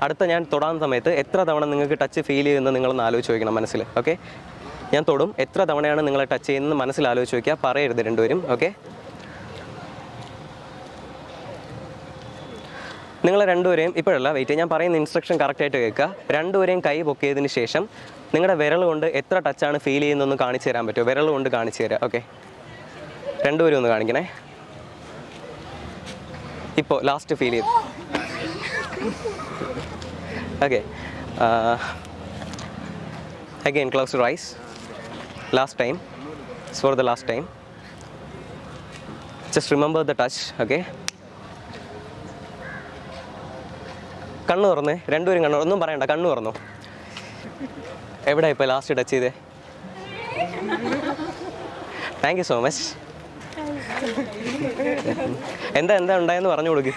അടുത്ത ഞാൻ തൊടാൻ സമയത്ത് എത്ര തവണ നിങ്ങൾക്ക് ടച്ച് ഫീൽ ചെയ്യുമെന്ന് നിങ്ങളൊന്ന് ആലോചിച്ച് വയ്ക്കണം മനസ്സിൽ. ഓക്കെ, ഞാൻ തൊടും, എത്ര തവണയാണ് നിങ്ങളെ ടച്ച് ചെയ്യുന്നത് മനസ്സിൽ ആലോചിച്ച് വയ്ക്കുക. പറയരുത് രണ്ടുപേരും. ഓക്കെ, നിങ്ങൾ രണ്ടുപേരെയും ഇപ്പോഴല്ല, വെയിറ്റ്, ഞാൻ പറയുന്ന ഇൻസ്ട്രക്ഷൻ കറക്റ്റായിട്ട് കേൾക്കുക. രണ്ടുപേരെയും കൈ പൊക്കിയതിന് ശേഷം നിങ്ങളുടെ വിരൽ കൊണ്ട് എത്ര ടച്ചാണ് ഫീൽ ചെയ്യുന്നതെന്ന് കാണിച്ചു തരാൻ പറ്റുമോ? വിരൽ കൊണ്ട് കാണിച്ചു തരാം. ഓക്കെ, രണ്ടുപേരും ഒന്ന് കാണിക്കണേ. ഇപ്പോൾ ലാസ്റ്റ് ഫീൽ ചെയ്തു. Okay, again close your eyes. Last time, it's for the last time. Just remember the touch, okay? കണ്ണ് തുറന്നേ, രണ്ടുപേരും കണ്ണു, ഒന്നും പറയണ്ട, കണ്ണു തുറന്നു. എവിടെ ഇപ്പോൾ ലാസ്റ്റ് ടച്ച് ചെയ്തേ? Thank you so much. എന്താ ഉണ്ടായെന്ന് പറഞ്ഞു കൊടുക്ക്.